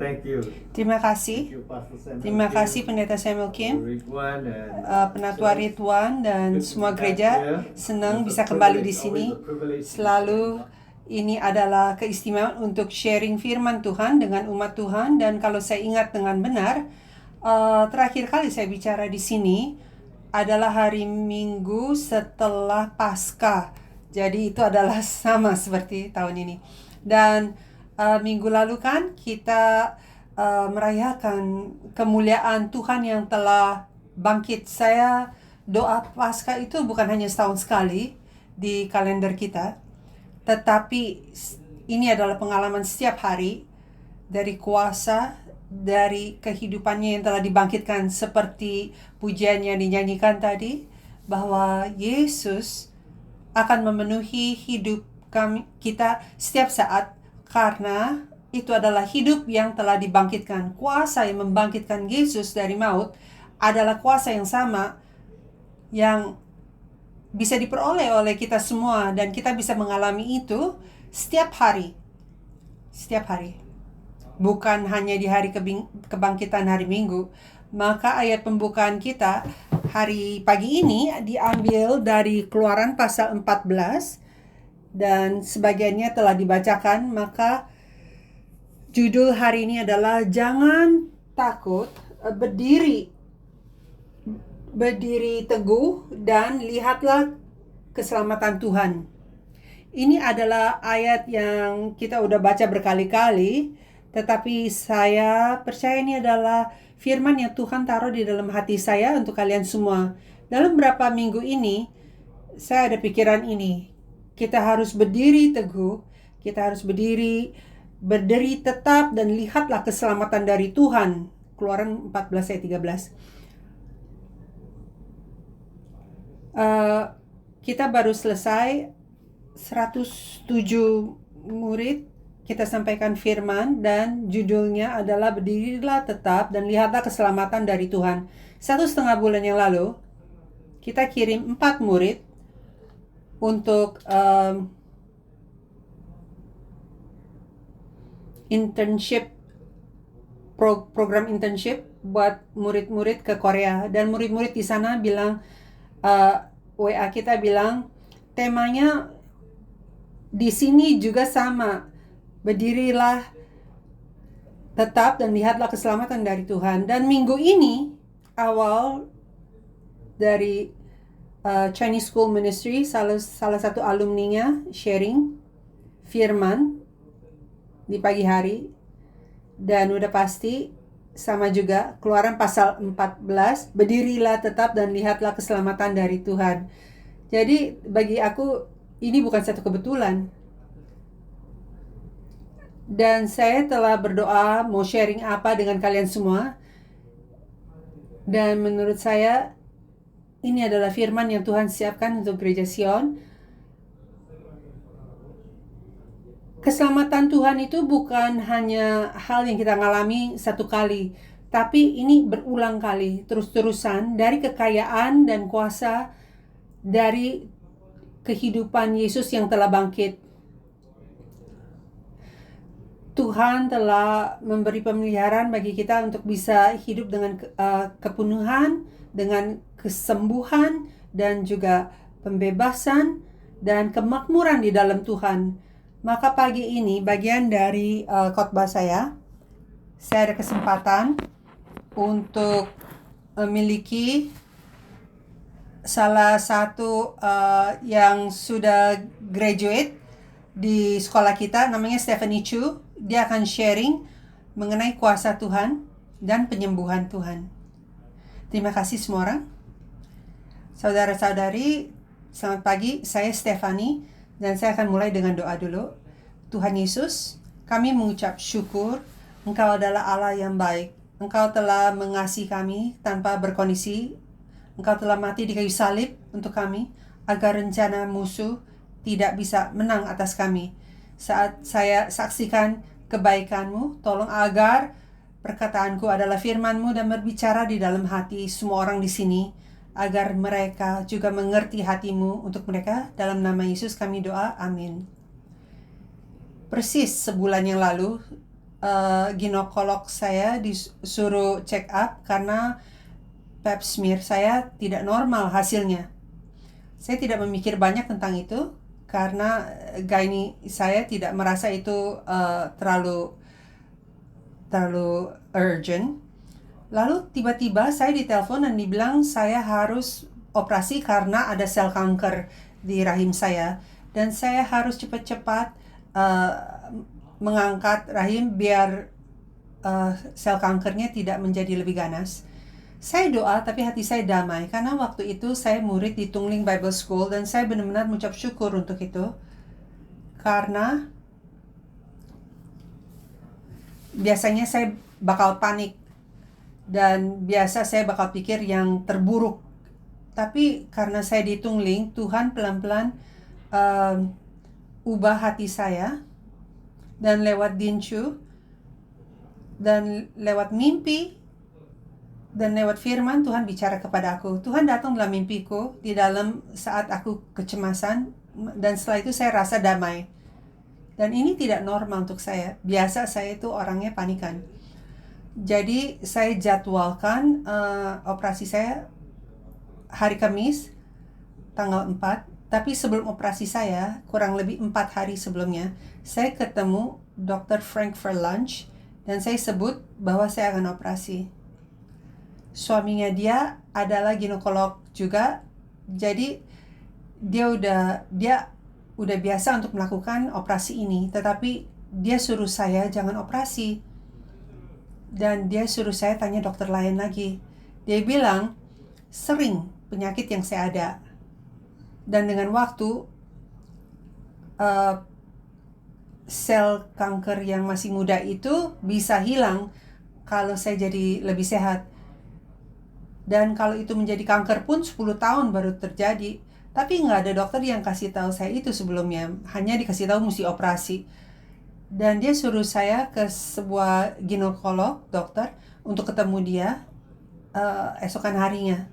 Thank you. Terima kasih. Terima kasih Pendeta Samuel Kim, Penatua Ridwan dan semua gereja. Senang bisa kembali di sini. Selalu ini adalah keistimewaan untuk sharing firman Tuhan dengan umat Tuhan. Dan kalau saya ingat dengan benar, terakhir kali saya bicara di sini adalah hari Minggu setelah Paskah. Jadi itu adalah sama seperti tahun ini. Dan minggu lalu kan kita merayakan kemuliaan Tuhan yang telah bangkit. Saya doa Paskah itu bukan hanya setahun sekali di kalender kita, tetapi ini adalah pengalaman setiap hari dari kuasa, dari kehidupannya yang telah dibangkitkan, seperti pujian yang dinyanyikan tadi, bahwa Yesus akan memenuhi hidup kita setiap saat, karena itu adalah hidup yang telah dibangkitkan. Kuasa yang membangkitkan Yesus dari maut adalah kuasa yang sama yang bisa diperoleh oleh kita semua, dan kita bisa mengalami itu setiap hari. Setiap hari. Bukan hanya di hari kebangkitan hari Minggu. Maka ayat pembukaan kita hari pagi ini diambil dari Keluaran pasal 14, dan sebagiannya telah dibacakan. Maka judul hari ini adalah Jangan Takut, Berdiri teguh dan lihatlah keselamatan Tuhan. Ini adalah ayat yang kita udah baca berkali-kali, tetapi saya percaya ini adalah firman yang Tuhan taruh di dalam hati saya untuk kalian semua. Dalam beberapa minggu ini, saya ada pikiran ini. Kita harus berdiri teguh, kita harus berdiri tetap dan lihatlah keselamatan dari Tuhan. Keluaran 14 ayat 13. Kita baru selesai 107 murid, kita sampaikan firman, dan judulnya adalah Berdirilah tetap dan lihatlah keselamatan dari Tuhan. 1,5 bulan yang lalu, kita kirim 4 murid untuk internship, program internship buat murid-murid ke Korea. Dan murid-murid di sana bilang, WA kita bilang, temanya di sini juga sama, berdirilah tetap dan lihatlah keselamatan dari Tuhan. Dan minggu ini awal dari Chinese School Ministry, salah satu alumninya sharing firman di pagi hari, dan udah pasti sama juga Keluaran pasal 14, berdirilah tetap dan lihatlah keselamatan dari Tuhan. Jadi bagi aku ini bukan satu kebetulan. Dan saya telah berdoa mau sharing apa dengan kalian semua. Dan menurut saya ini adalah firman yang Tuhan siapkan untuk Gereja Sion. Keselamatan Tuhan itu bukan hanya hal yang kita alami satu kali, tapi ini berulang kali, terus-terusan, dari kekayaan dan kuasa dari kehidupan Yesus yang telah bangkit. Tuhan telah memberi pemeliharaan bagi kita untuk bisa hidup dengan kepenuhan, dengan kesembuhan, dan juga pembebasan dan kemakmuran di dalam Tuhan. Maka pagi ini bagian dari khotbah saya ada kesempatan untuk memiliki salah satu yang sudah graduate di sekolah kita, namanya Stephanie Chu. Dia akan sharing mengenai kuasa Tuhan dan penyembuhan Tuhan. Terima kasih semua orang. Saudara-saudari, selamat pagi. Saya Stephanie, dan saya akan mulai dengan doa dulu. Tuhan Yesus, kami mengucap syukur. Engkau adalah Allah yang baik. Engkau telah mengasihi kami tanpa berkondisi. Engkau telah mati di kayu salib untuk kami, agar rencana musuh tidak bisa menang atas kami. Saat saya saksikan kebaikan-Mu, tolong agar perkataanku adalah firman-Mu dan berbicara di dalam hati semua orang di sini, agar mereka juga mengerti hati-Mu untuk mereka. Dalam nama Yesus kami doa, amin. Persis sebulan yang lalu, ginekolog saya disuruh check up karena pap smear saya tidak normal hasilnya. Saya tidak memikir banyak tentang itu karena gynae saya tidak merasa itu terlalu urgent. Lalu tiba-tiba saya ditelepon dan dibilang saya harus operasi karena ada sel kanker di rahim saya. Dan saya harus cepat-cepat mengangkat rahim biar sel kankernya tidak menjadi lebih ganas. Saya doa tapi hati saya damai karena waktu itu saya murid di Tungling Bible School dan saya benar-benar mengucap syukur untuk itu. Karena biasanya saya bakal panik dan biasa saya bakal pikir yang terburuk. Tapi karena saya di Tungling, Tuhan pelan-pelan ubah hati saya. Dan lewat Dinchu, dan lewat mimpi, dan lewat firman Tuhan bicara kepada aku. Tuhan datang dalam mimpiku di dalam saat aku kecemasan, dan setelah itu saya rasa damai. Dan ini tidak normal untuk saya. Biasa saya itu orangnya panikan. Jadi saya jadwalkan operasi saya hari Kamis tanggal 4. Tapi sebelum operasi saya, kurang lebih 4 hari sebelumnya, saya ketemu Dr. Frank for lunch dan saya sebut bahwa saya akan operasi. Suaminya dia adalah ginekolog juga, jadi dia udah biasa untuk melakukan operasi ini, tetapi dia suruh saya jangan operasi. Dan dia suruh saya tanya dokter lain lagi. Dia bilang, sering penyakit yang saya ada. Dan dengan waktu, sel kanker yang masih muda itu bisa hilang kalau saya jadi lebih sehat. Dan kalau itu menjadi kanker pun 10 tahun baru terjadi. Tapi nggak ada dokter yang kasih tahu saya itu sebelumnya. Hanya dikasih tahu mesti operasi. Dan dia suruh saya ke sebuah ginekolog, dokter, untuk ketemu dia esokan harinya.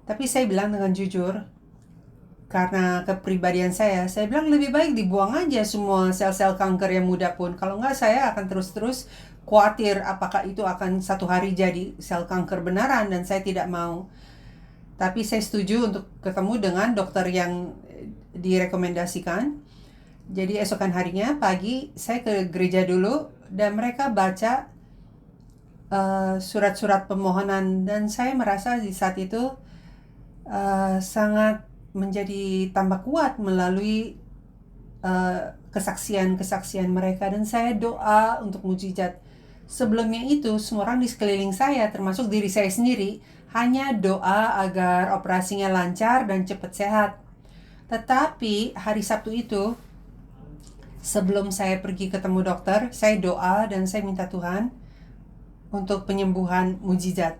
Tapi saya bilang dengan jujur, karena kepribadian saya bilang lebih baik dibuang aja semua sel-sel kanker yang muda pun. Kalau nggak saya akan terus-terus khawatir apakah itu akan satu hari jadi sel kanker beneran dan saya tidak mau. Tapi saya setuju untuk ketemu dengan dokter yang direkomendasikan. Jadi esokan harinya pagi saya ke gereja dulu dan mereka baca surat-surat permohonan dan saya merasa di saat itu sangat menjadi tambah kuat melalui kesaksian-kesaksian mereka dan saya doa untuk mujizat. Sebelumnya itu semua orang di sekeliling saya termasuk diri saya sendiri hanya doa agar operasinya lancar dan cepat sehat. Tetapi hari Sabtu itu sebelum saya pergi ketemu dokter, saya doa dan saya minta Tuhan untuk penyembuhan mujizat.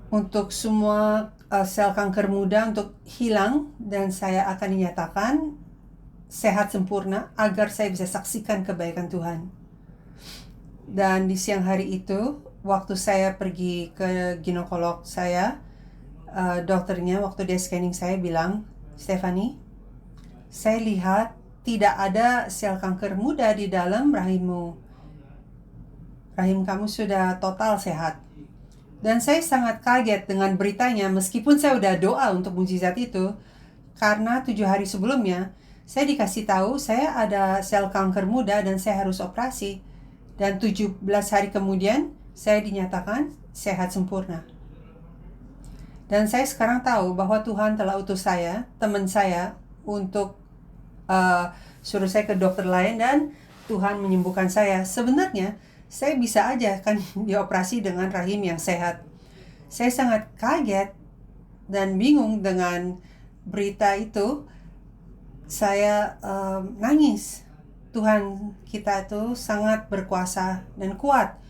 Untuk semua sel kanker muda untuk hilang dan saya akan dinyatakan sehat sempurna agar saya bisa saksikan kebaikan Tuhan. Dan di siang hari itu, waktu saya pergi ke ginekolog saya, dokternya waktu dia scanning saya bilang, Stephanie, saya lihat tidak ada sel kanker muda di dalam rahimmu. Rahim kamu sudah total sehat. Dan saya sangat kaget dengan beritanya meskipun saya udah doa untuk mujizat itu. Karena 7 hari sebelumnya, saya dikasih tahu saya ada sel kanker muda dan saya harus operasi. Dan 17 hari kemudian, saya dinyatakan sehat sempurna. Dan saya sekarang tahu bahwa Tuhan telah utus saya, teman saya, untuk suruh saya ke dokter lain dan Tuhan menyembuhkan saya. Sebenarnya, saya bisa aja kan dioperasi dengan rahim yang sehat. Saya sangat kaget dan bingung dengan berita itu. Saya nangis. Tuhan kita itu sangat berkuasa dan kuat.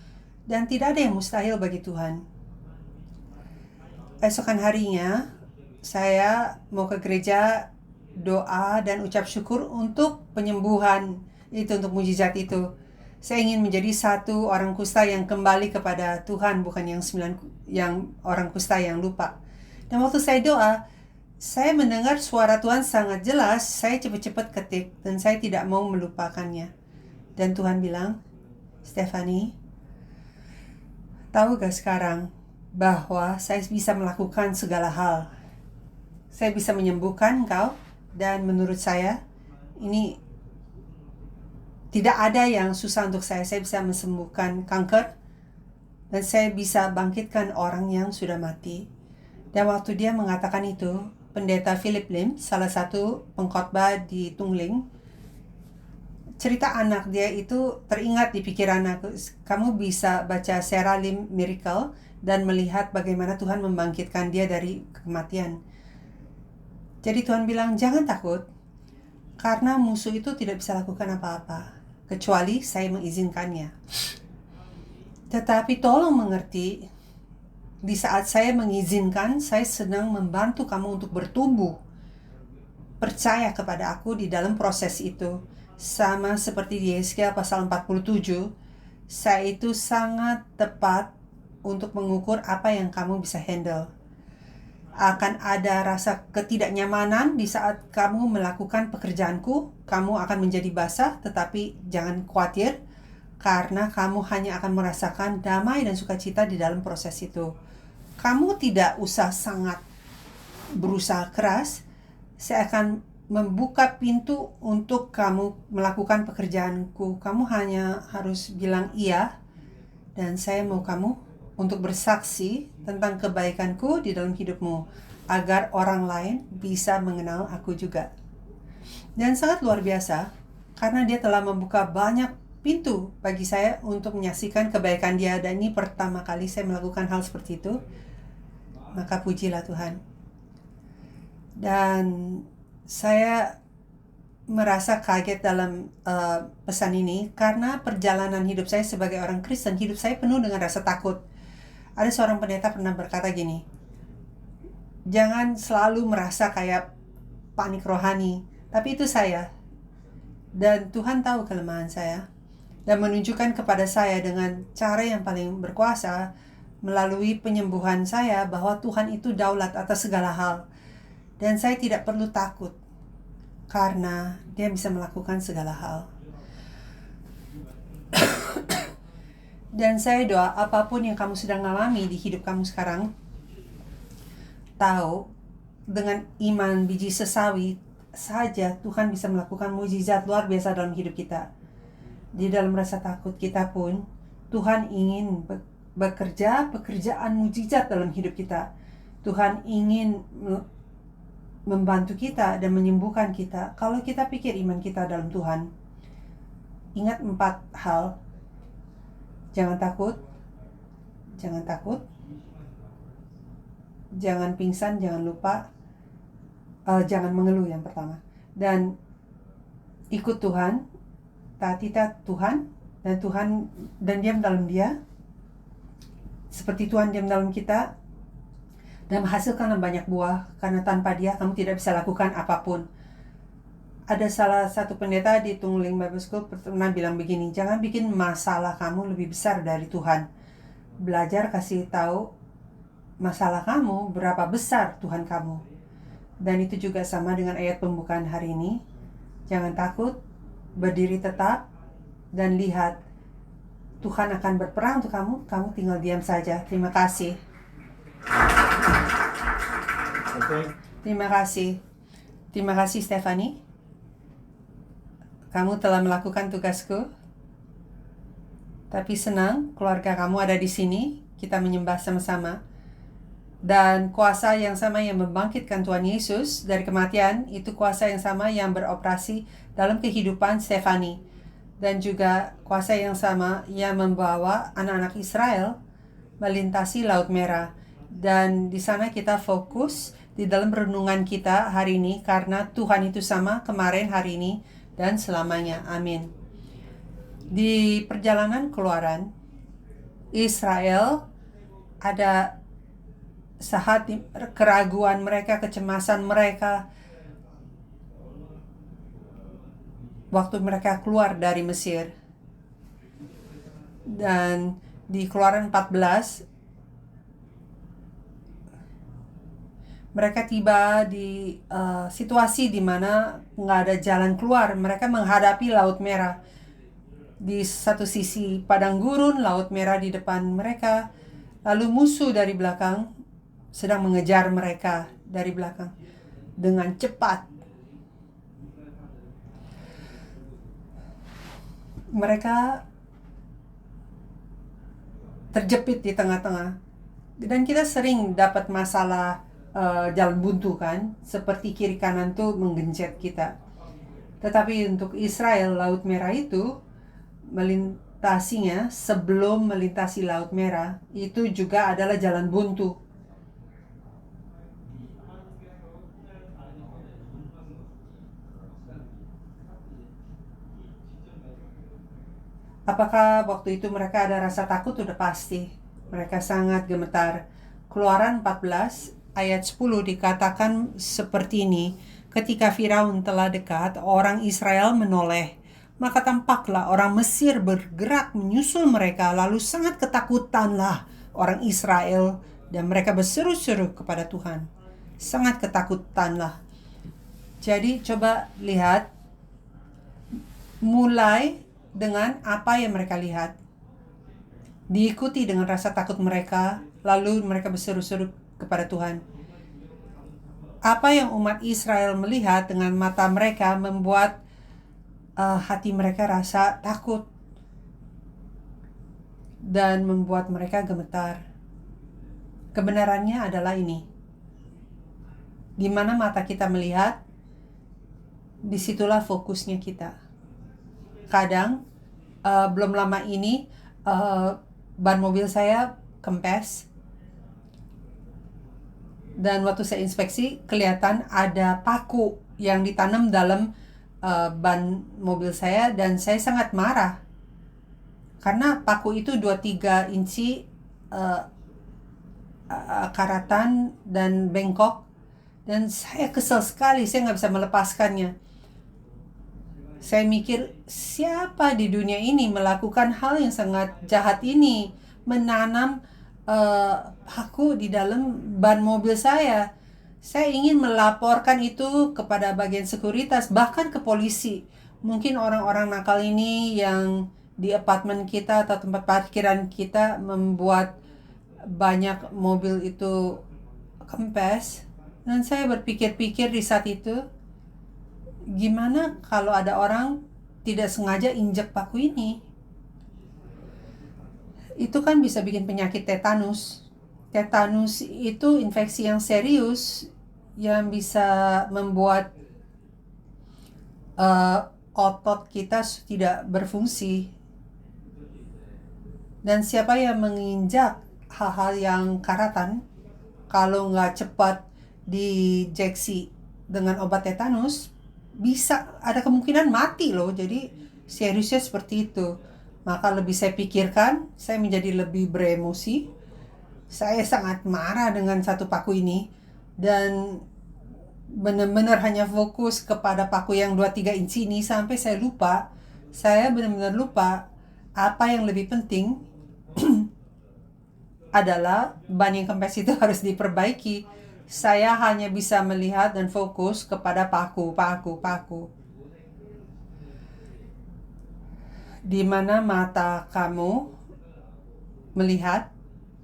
Dan tidak ada yang mustahil bagi Tuhan. Esokan harinya, saya mau ke gereja, doa dan ucap syukur untuk penyembuhan itu, untuk mujizat itu. Saya ingin menjadi satu orang kusta yang kembali kepada Tuhan, bukan yang orang kusta yang lupa. Dan waktu saya doa, saya mendengar suara Tuhan sangat jelas. Saya cepat-cepat ketik dan saya tidak mau melupakannya. Dan Tuhan bilang, Stephanie, tahu gak sekarang bahwa saya bisa melakukan segala hal. Saya bisa menyembuhkan engkau, dan menurut saya ini tidak ada yang susah untuk saya. Saya bisa menyembuhkan kanker, dan saya bisa bangkitkan orang yang sudah mati. Dan waktu dia mengatakan itu, Pendeta Philip Lim, salah satu pengkhotbah di Tungling, cerita anak dia itu teringat di pikiran aku. Kamu bisa baca Sarah Lim Miracle dan melihat bagaimana Tuhan membangkitkan dia dari kematian. Jadi Tuhan bilang, jangan takut, karena musuh itu tidak bisa lakukan apa-apa, kecuali saya mengizinkannya. Tetapi tolong mengerti, di saat saya mengizinkan, saya sedang membantu kamu untuk bertumbuh. Percaya kepada aku di dalam proses itu. Sama seperti di Yeskiel pasal 47, saya itu sangat tepat untuk mengukur apa yang kamu bisa handle. Akan ada rasa ketidaknyamanan di saat kamu melakukan pekerjaanku. Kamu akan menjadi basah, tetapi jangan khawatir, karena kamu hanya akan merasakan damai dan sukacita di dalam proses itu. Kamu tidak usah sangat berusaha keras. Saya akan membuka pintu untuk kamu melakukan pekerjaanku. Kamu hanya harus bilang iya, dan saya mau kamu untuk bersaksi tentang kebaikanku di dalam hidupmu, agar orang lain bisa mengenal aku juga. Dan sangat luar biasa, karena dia telah membuka banyak pintu bagi saya untuk menyaksikan kebaikan dia, dan ini pertama kali saya melakukan hal seperti itu. Maka pujilah Tuhan. Dan saya merasa kaget dalam pesan ini, karena perjalanan hidup saya sebagai orang Kristen, hidup saya penuh dengan rasa takut. Ada seorang pendeta pernah berkata gini, jangan selalu merasa kayak panik rohani, tapi itu saya. Dan Tuhan tahu kelemahan saya, dan menunjukkan kepada saya dengan cara yang paling berkuasa, melalui penyembuhan saya, bahwa Tuhan itu daulat atas segala hal. Dan saya tidak perlu takut, karena Dia bisa melakukan segala hal. Dan saya doa, apapun yang kamu sedang alami di hidup kamu sekarang, tahu, dengan iman biji sesawi saja Tuhan bisa melakukan mukjizat luar biasa dalam hidup kita. Di dalam rasa takut kita pun, Tuhan ingin bekerja pekerjaan mukjizat dalam hidup kita. Tuhan ingin membantu kita dan menyembuhkan kita kalau kita pikir iman kita dalam Tuhan. Ingat 4 hal. Jangan takut, jangan takut, jangan pingsan, jangan lupa, jangan mengeluh yang pertama. Dan ikut Tuhan, taati Tuhan, dan diam dalam Dia, seperti Tuhan diam dalam kita, dan menghasilkan banyak buah, karena tanpa Dia kamu tidak bisa lakukan apapun. Ada salah satu pendeta di Tungling Bible School pernah bilang begini, jangan bikin masalah kamu lebih besar dari Tuhan. Belajar kasih tahu masalah kamu berapa besar Tuhan kamu. Dan itu juga sama dengan ayat pembukaan hari ini. Jangan takut, berdiri tetap, dan lihat Tuhan akan berperang untuk kamu. Kamu tinggal diam saja. Terima kasih. Terima kasih. Terima kasih Stephanie. Kamu telah melakukan tugasku. Tapi senang keluarga kamu ada di sini. Kita menyembah sama-sama. Dan kuasa yang sama yang membangkitkan Tuhan Yesus dari kematian, itu kuasa yang sama yang beroperasi dalam kehidupan Stephanie. Dan juga kuasa yang sama yang membawa anak-anak Israel melintasi Laut Merah. Dan di sana kita fokus di dalam renungan kita hari ini, karena Tuhan itu sama kemarin, hari ini, dan selamanya. Amin. Di perjalanan Keluaran, Israel ada saat keraguan mereka, kecemasan mereka, waktu mereka keluar dari Mesir. Dan di Keluaran 14, mereka tiba di situasi di mana nggak ada jalan keluar. Mereka menghadapi Laut Merah. Di satu sisi padang gurun, Laut Merah di depan mereka. Lalu musuh dari belakang sedang mengejar mereka dari belakang dengan cepat. Mereka terjepit di tengah-tengah. Dan kita sering dapat masalah jalan buntu kan, seperti kiri kanan tuh menggencet kita. Tetapi untuk Israel, Laut Merah itu melintasinya sebelum melintasi Laut Merah itu juga adalah jalan buntu. Apakah waktu itu mereka ada rasa takut? Udah pasti. Mereka sangat gemetar. Keluaran 14 ayat 10 dikatakan seperti ini. Ketika Firaun telah dekat, orang Israel menoleh. Maka tampaklah orang Mesir bergerak menyusul mereka. Lalu sangat ketakutanlah orang Israel. Dan mereka berseru-seru kepada Tuhan. Sangat ketakutanlah. Jadi coba lihat. Mulai dengan apa yang mereka lihat. Diikuti dengan rasa takut mereka, lalu mereka berseru-seru kepada Tuhan. Apa yang umat Israel melihat dengan mata mereka membuat hati mereka rasa takut dan membuat mereka gemetar. Kebenarannya adalah ini. Di mana mata kita melihat, disitulah fokusnya kita. Kadang belum lama ini ban mobil saya kempes, dan waktu saya inspeksi kelihatan ada paku yang ditanam dalam ban mobil saya, dan saya sangat marah karena paku itu 2-3 inci karatan dan bengkok, dan saya kesal sekali, saya nggak bisa melepaskannya. Saya mikir, siapa di dunia ini melakukan hal yang sangat jahat ini, menanam paku di dalam ban mobil saya. Saya ingin melaporkan itu kepada bagian sekuritas, bahkan ke polisi. Mungkin orang-orang nakal ini yang di apartemen kita atau tempat parkiran kita membuat banyak mobil itu kempes. Dan saya berpikir-pikir di saat itu, gimana kalau ada orang tidak sengaja injek paku ini? Itu kan bisa bikin penyakit tetanus. Tetanus itu infeksi yang serius yang bisa membuat otot kita tidak berfungsi. Dan siapa yang menginjak hal-hal yang karatan, kalau nggak cepat diinjeksi dengan obat tetanus, bisa ada kemungkinan mati loh. Jadi seriusnya seperti itu. Maka lebih saya pikirkan, saya menjadi lebih beremosi. Saya sangat marah dengan satu paku ini, dan benar-benar hanya fokus kepada paku yang 2-3 inci ini sampai saya lupa. Saya benar-benar lupa apa yang lebih penting adalah ban yang kempes itu harus diperbaiki. Saya hanya bisa melihat dan fokus kepada paku. Di mana mata kamu melihat,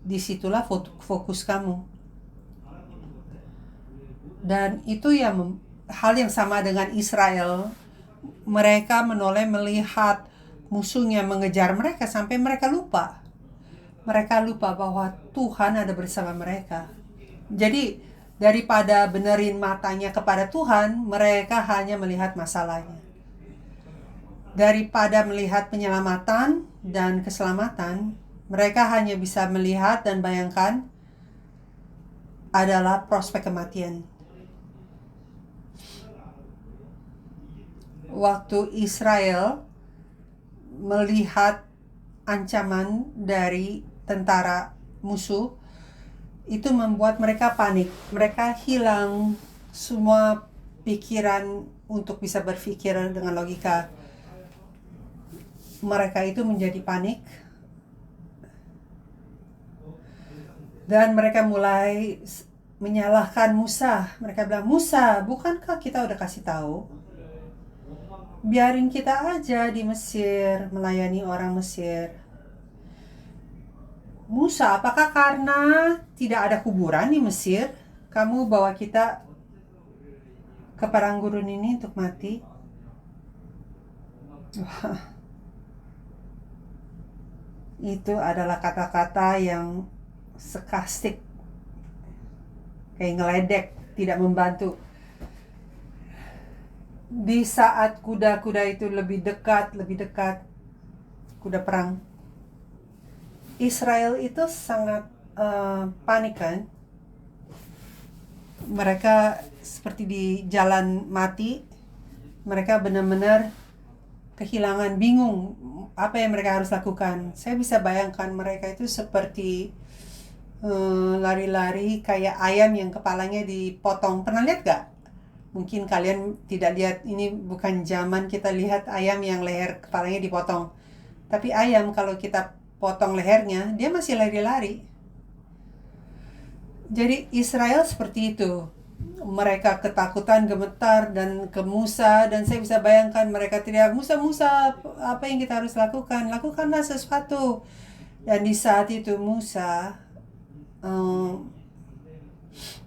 disitulah fokus kamu. Dan itu yang hal yang sama dengan Israel. Mereka menoleh melihat musuhnya mengejar mereka sampai mereka lupa. Mereka lupa bahwa Tuhan ada bersama mereka. Jadi daripada benerin matanya kepada Tuhan, mereka hanya melihat masalahnya. Daripada melihat penyelamatan dan keselamatan, mereka hanya bisa melihat dan bayangkan adalah prospek kematian. Waktu Israel melihat ancaman dari tentara musuh, itu membuat mereka panik. Mereka hilang semua pikiran untuk bisa berpikir dengan logika. Mereka itu menjadi panik. Dan mereka mulai menyalahkan Musa. Mereka bilang, Musa, bukankah kita udah kasih tahu biarin kita aja di Mesir, melayani orang Mesir. Musa, apakah karena tidak ada kuburan di Mesir, kamu bawa kita ke padang gurun ini untuk mati? Itu adalah kata-kata yang sarkastik, kayak ngeledek, tidak membantu. Di saat kuda-kuda itu lebih dekat, kuda perang, Israel itu sangat panik kan. Mereka seperti di jalan mati. Mereka benar-benar kehilangan, bingung apa yang mereka harus lakukan. Saya bisa bayangkan mereka itu seperti lari-lari kayak ayam yang kepalanya dipotong. Pernah lihat gak? Mungkin kalian tidak lihat, ini bukan zaman kita lihat ayam yang leher kepalanya dipotong. Tapi ayam kalau kita potong lehernya, dia masih lari-lari. Jadi Israel seperti itu. Mereka ketakutan, gemetar, dan ke Musa. Dan saya bisa bayangkan mereka teriak, Musa, apa yang kita harus lakukan? Lakukanlah sesuatu. Dan di saat itu Musa,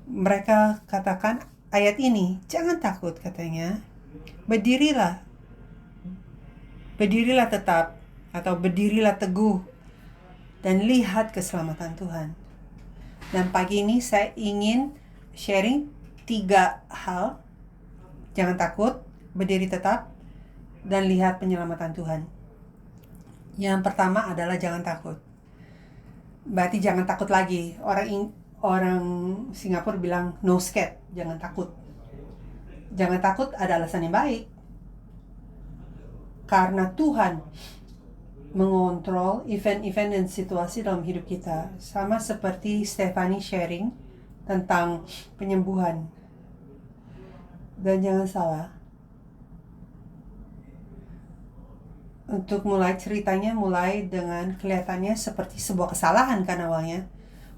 mereka katakan ayat ini, jangan takut katanya. Berdirilah tetap, atau berdirilah teguh, dan lihat keselamatan Tuhan. Dan pagi ini saya ingin sharing 3 hal. Jangan takut, berdiri tetap, dan lihat penyelamatan Tuhan. Yang pertama adalah jangan takut. Berarti jangan takut lagi. Orang Singapura bilang no scared, jangan takut. Jangan takut ada alasan yang baik. Karena Tuhan mengontrol event-event dan situasi dalam hidup kita. Sama seperti Stephanie sharing tentang penyembuhan. Dan jangan salah, untuk mulai ceritanya mulai dengan kelihatannya seperti sebuah kesalahan kan awalnya.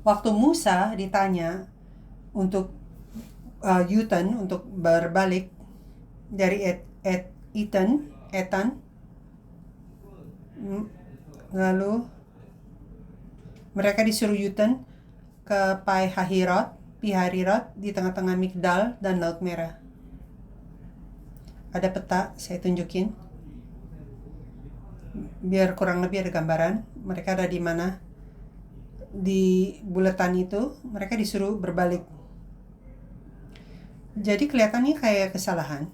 Waktu Musa ditanya untuk U-turn, untuk berbalik dari Etan, lalu mereka disuruh U-turn ke Pi-Hahirot di tengah-tengah Migdal dan Laut Merah. Ada peta, saya tunjukin biar kurang lebih ada gambaran mereka ada di mana. Di buletan itu mereka disuruh berbalik. Jadi kelihatannya kayak kesalahan.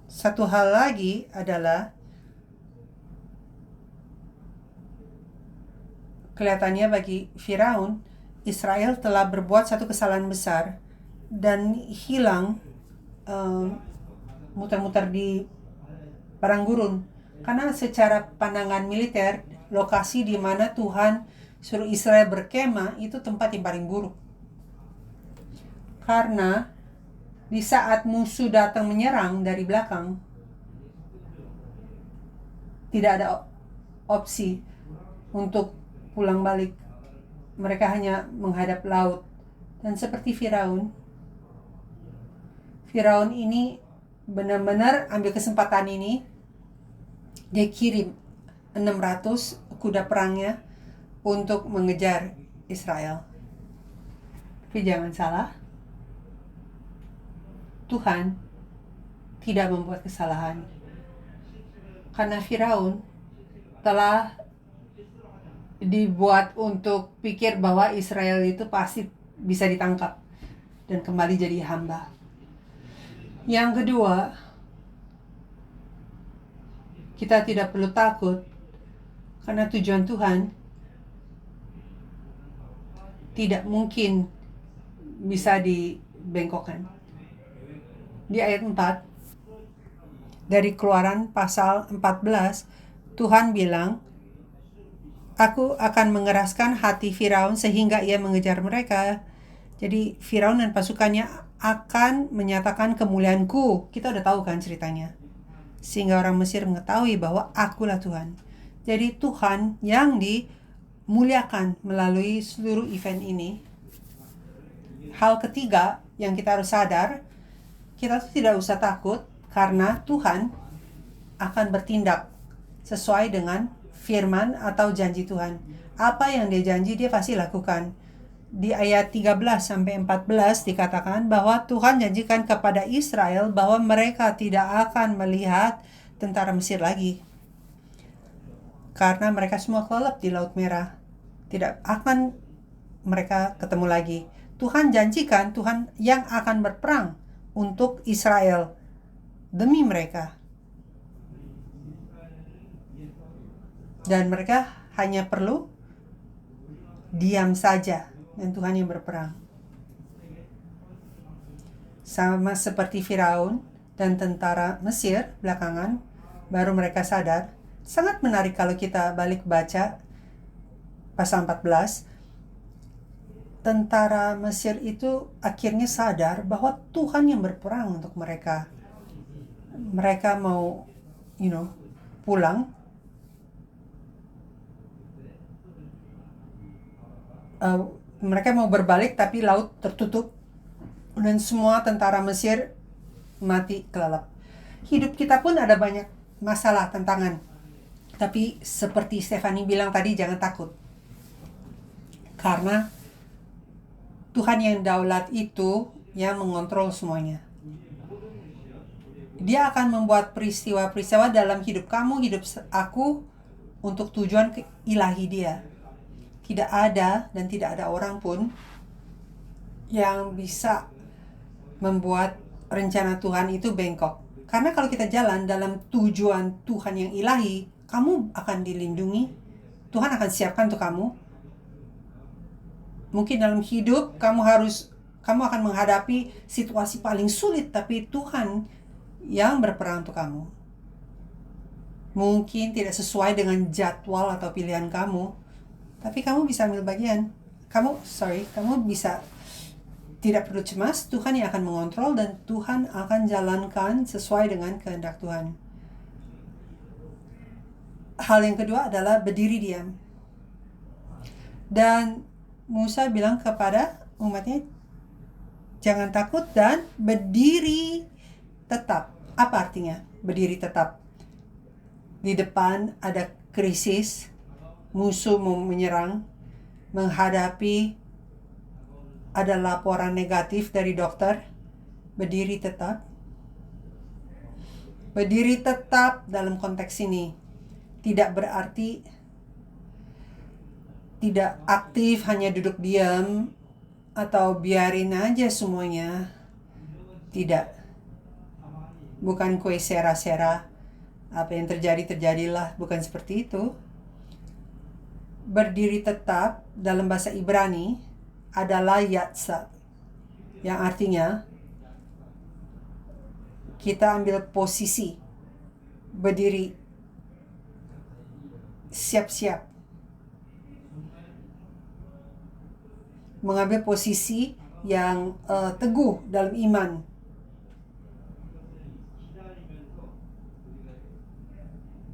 Satu hal lagi adalah kelihatannya bagi Firaun, Israel telah berbuat satu kesalahan besar dan hilang, muter-muter di padang gurun. Karena secara pandangan militer, lokasi di mana Tuhan suruh Israel berkemah itu tempat yang paling buruk. Karena di saat musuh datang menyerang dari belakang, tidak ada opsi untuk pulang balik. Mereka hanya menghadap laut. Dan seperti Firaun ini benar-benar ambil kesempatan ini. Dia kirim 600 kuda perangnya untuk mengejar Israel. Tapi jangan salah, Tuhan tidak membuat kesalahan. Karena Firaun telah dibuat untuk pikir bahwa Israel itu pasti bisa ditangkap dan kembali jadi hamba. Yang kedua, kita tidak perlu takut karena tujuan Tuhan tidak mungkin bisa dibengkokkan. Di ayat 4 dari Keluaran pasal 14, Tuhan bilang, Aku akan mengeraskan hati Firaun sehingga ia mengejar mereka. Jadi Firaun dan pasukannya akan menyatakan kemuliaanku. Kita udah tahu kan ceritanya. Sehingga orang Mesir mengetahui bahwa akulah Tuhan. Jadi Tuhan yang dimuliakan melalui seluruh event ini. Hal ketiga yang kita harus sadar, kita tuh tidak usah takut karena Tuhan akan bertindak sesuai dengan firman atau janji Tuhan. Apa yang dia janji dia pasti lakukan. Di ayat 13-14 dikatakan bahwa Tuhan janjikan kepada Israel bahwa mereka tidak akan melihat tentara Mesir lagi. Karena mereka semua kelelep di Laut Merah. Tidak akan mereka ketemu lagi. Tuhan janjikan Tuhan yang akan berperang untuk Israel demi mereka. Dan mereka hanya perlu diam saja. Dan Tuhan yang berperang. Sama seperti Firaun dan tentara Mesir belakangan, baru mereka sadar. Sangat menarik kalau kita balik baca pasal 14. Tentara Mesir itu akhirnya sadar bahwa Tuhan yang berperang untuk mereka. Mereka mau, pulang. Mereka mau berbalik tapi laut tertutup dan semua tentara Mesir mati kelelep. Hidup kita pun ada banyak masalah, tantangan. Tapi seperti Stephanie bilang tadi, jangan takut. Karena Tuhan yang daulat itu yang mengontrol semuanya. Dia akan membuat peristiwa-peristiwa dalam hidup kamu, hidup aku untuk tujuan ilahi dia. Tidak ada dan tidak ada orang pun yang bisa membuat rencana Tuhan itu bengkok. Karena kalau kita jalan dalam tujuan Tuhan yang ilahi, kamu akan dilindungi. Tuhan akan siapkan untuk kamu. Mungkin dalam hidup kamu akan menghadapi situasi paling sulit, tapi Tuhan yang berperang untuk kamu. Mungkin tidak sesuai dengan jadwal atau pilihan kamu, tapi kamu bisa ambil bagian. Kamu bisa, tidak perlu cemas. Tuhan yang akan mengontrol dan Tuhan akan jalankan sesuai dengan kehendak Tuhan. Hal yang kedua adalah berdiri diam. Dan Musa bilang kepada umatnya, jangan takut dan berdiri tetap. Apa artinya berdiri tetap? Di depan ada krisis, musuh mau menyerang, menghadapi ada laporan negatif dari dokter, berdiri tetap. Berdiri tetap dalam konteks ini tidak berarti tidak aktif, hanya duduk diam atau biarin aja semuanya. Tidak. Bukan kue sera-sera, apa yang terjadi terjadilah, bukan seperti itu. Berdiri tetap dalam bahasa Ibrani adalah yatsa, yang artinya kita ambil posisi, berdiri, siap-siap, mengambil posisi yang teguh dalam iman.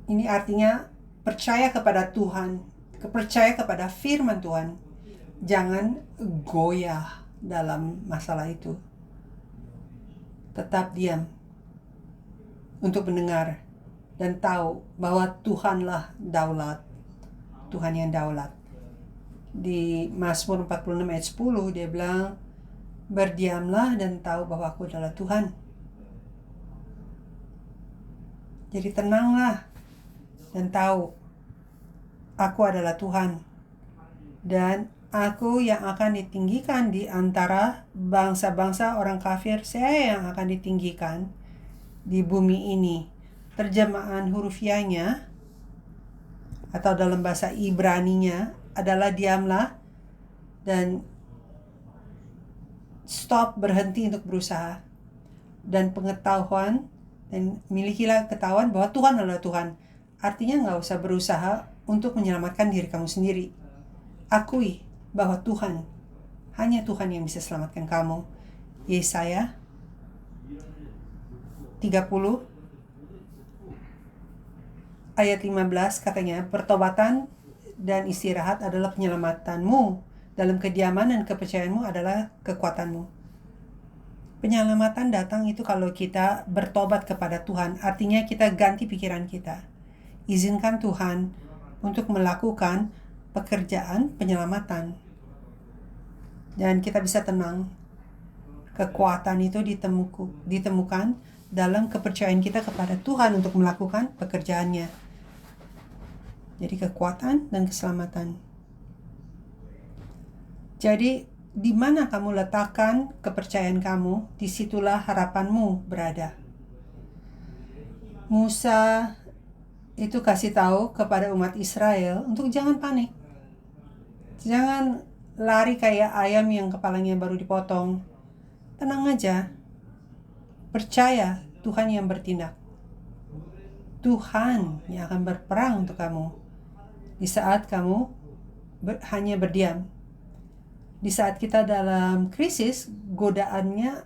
Ini artinya percaya kepada Tuhan, percaya kepada firman Tuhan. Jangan goyah dalam masalah itu. Tetap diam untuk mendengar dan tahu bahwa Tuhanlah daulat. Tuhan yang daulat. Di Mazmur 46 ayat 10 dia bilang, berdiamlah dan tahu bahwa aku adalah Tuhan. Jadi tenanglah dan tahu aku adalah Tuhan. Dan aku yang akan ditinggikan di antara bangsa-bangsa orang kafir, saya yang akan ditinggikan di bumi ini. Terjemahan hurufiahnya atau dalam bahasa Ibraninya adalah diamlah dan stop, berhenti untuk berusaha, dan pengetahuan, dan milikilah ketahuan bahwa Tuhan adalah Tuhan. Artinya nggak usah berusaha untuk menyelamatkan diri kamu sendiri. Akui bahwa Tuhan, hanya Tuhan yang bisa selamatkan kamu. Yesaya 30 ayat 15 katanya, pertobatan dan istirahat adalah penyelamatanmu. Dalam kediaman dan kepercayaanmu adalah kekuatanmu. Penyelamatan datang itu kalau kita bertobat kepada Tuhan. Artinya kita ganti pikiran kita. Izinkan Tuhan untuk melakukan pekerjaan penyelamatan. Dan kita bisa tenang. Kekuatan itu ditemukan dalam kepercayaan kita kepada Tuhan untuk melakukan pekerjaannya. Jadi kekuatan dan keselamatan. Jadi di mana kamu letakkan kepercayaan kamu, disitulah harapanmu berada. Musa itu kasih tahu kepada umat Israel untuk jangan panik. Jangan lari kayak ayam yang kepalanya baru dipotong. Tenang aja. Percaya Tuhan yang bertindak. Tuhan yang akan berperang untuk kamu. Di saat kamu hanya berdiam. Di saat kita dalam krisis, godaannya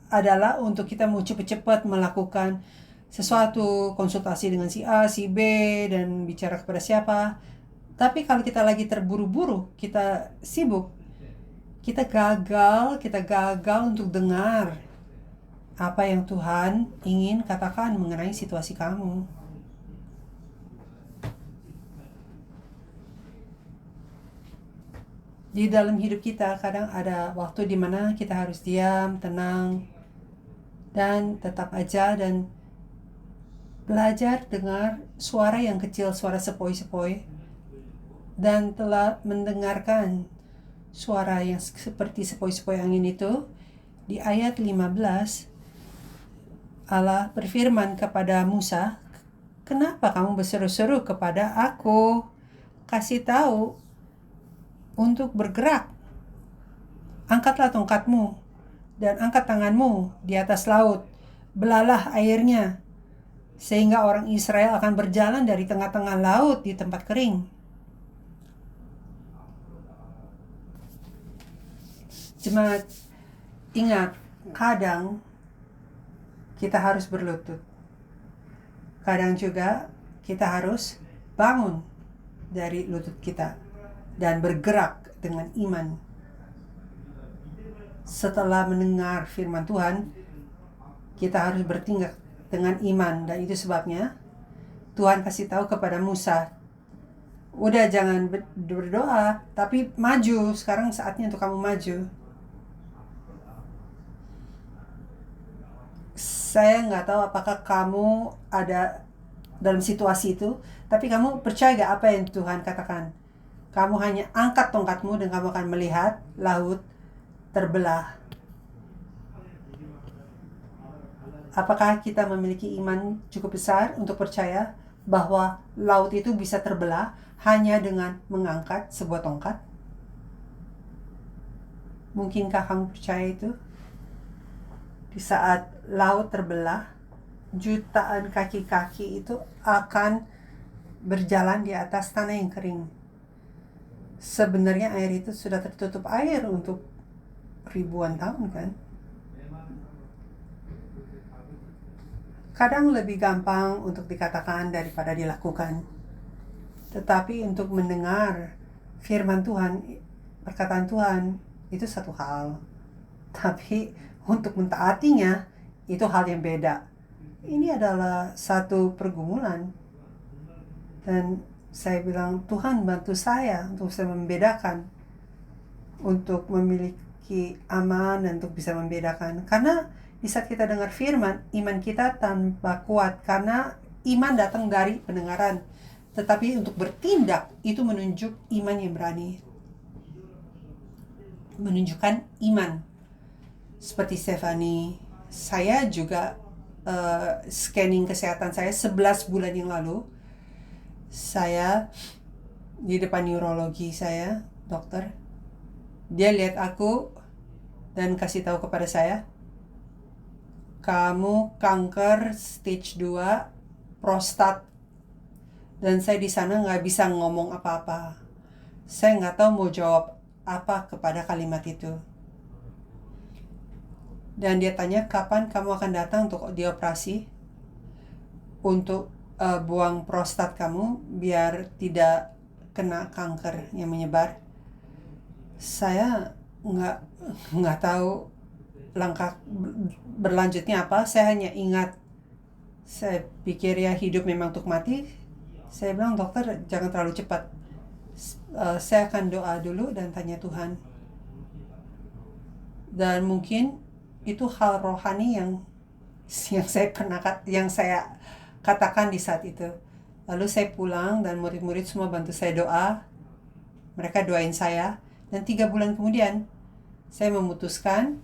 adalah untuk kita mau cepat-cepat melakukan sesuatu, konsultasi dengan si A, si B, dan bicara kepada siapa. Tapi kalau kita lagi terburu-buru, kita sibuk, kita gagal untuk dengar apa yang Tuhan ingin katakan mengenai situasi kamu. Di dalam hidup kita kadang ada waktu di mana kita harus diam, tenang, dan tetap aja dan belajar dengar suara yang kecil, suara sepoi-sepoi, dan telah mendengarkan suara yang seperti sepoi-sepoi angin itu. Di ayat 15, Allah berfirman kepada Musa, "Kenapa kamu berseru-seru kepada aku? Kasih tahu untuk bergerak. Angkatlah tongkatmu dan angkat tanganmu di atas laut. Belalah airnya, sehingga orang Israel akan berjalan dari tengah-tengah laut di tempat kering." Jemaat, ingat, kadang kita harus berlutut. Kadang juga kita harus bangun dari lutut kita dan bergerak dengan iman. Setelah mendengar firman Tuhan, kita harus bertindak dengan iman, dan itu sebabnya Tuhan kasih tahu kepada Musa, udah jangan berdoa, tapi maju. Sekarang saatnya untuk kamu maju. Saya nggak tahu apakah kamu ada dalam situasi itu, tapi kamu percaya gak apa yang Tuhan katakan? Kamu hanya angkat tongkatmu dan kamu akan melihat laut terbelah. Apakah kita memiliki iman cukup besar untuk percaya bahwa laut itu bisa terbelah hanya dengan mengangkat sebuah tongkat? Mungkinkah kamu percaya itu? Di saat laut terbelah, jutaan kaki-kaki itu akan berjalan di atas tanah yang kering. Sebenarnya air itu sudah tertutup air untuk ribuan tahun, kan? Kadang lebih gampang untuk dikatakan daripada dilakukan. Tetapi untuk mendengar firman Tuhan, perkataan Tuhan, itu satu hal. Tapi untuk mentaatinya, itu hal yang beda. Ini adalah satu pergumulan. Dan saya bilang, Tuhan bantu saya untuk bisa membedakan. Untuk memiliki aman dan untuk bisa membedakan. Karena di saat kita dengar firman, iman kita tambah kuat. Karena iman datang dari pendengaran. Tetapi untuk bertindak, itu menunjuk iman yang berani. Menunjukkan iman. Seperti Stephanie, saya juga scanning kesehatan saya 11 bulan yang lalu. Saya di depan neurologi saya, dokter. Dia lihat aku dan kasih tahu kepada saya, kamu kanker stage 2 prostat. Dan saya di sana nggak bisa ngomong apa-apa. Saya nggak tahu mau jawab apa kepada kalimat itu. Dan dia tanya, kapan kamu akan datang untuk dioperasi untuk buang prostat kamu biar tidak kena kanker yang menyebar. Saya nggak tahu langkah berlanjutnya apa. Saya hanya ingat, saya pikir ya hidup memang untuk mati. Saya bilang, dokter jangan terlalu cepat. Saya akan doa dulu dan tanya Tuhan. Dan mungkin itu hal rohani yang saya katakan di saat itu. Lalu saya pulang dan murid-murid semua bantu saya doa. Mereka doain saya. Dan 3 bulan kemudian saya memutuskan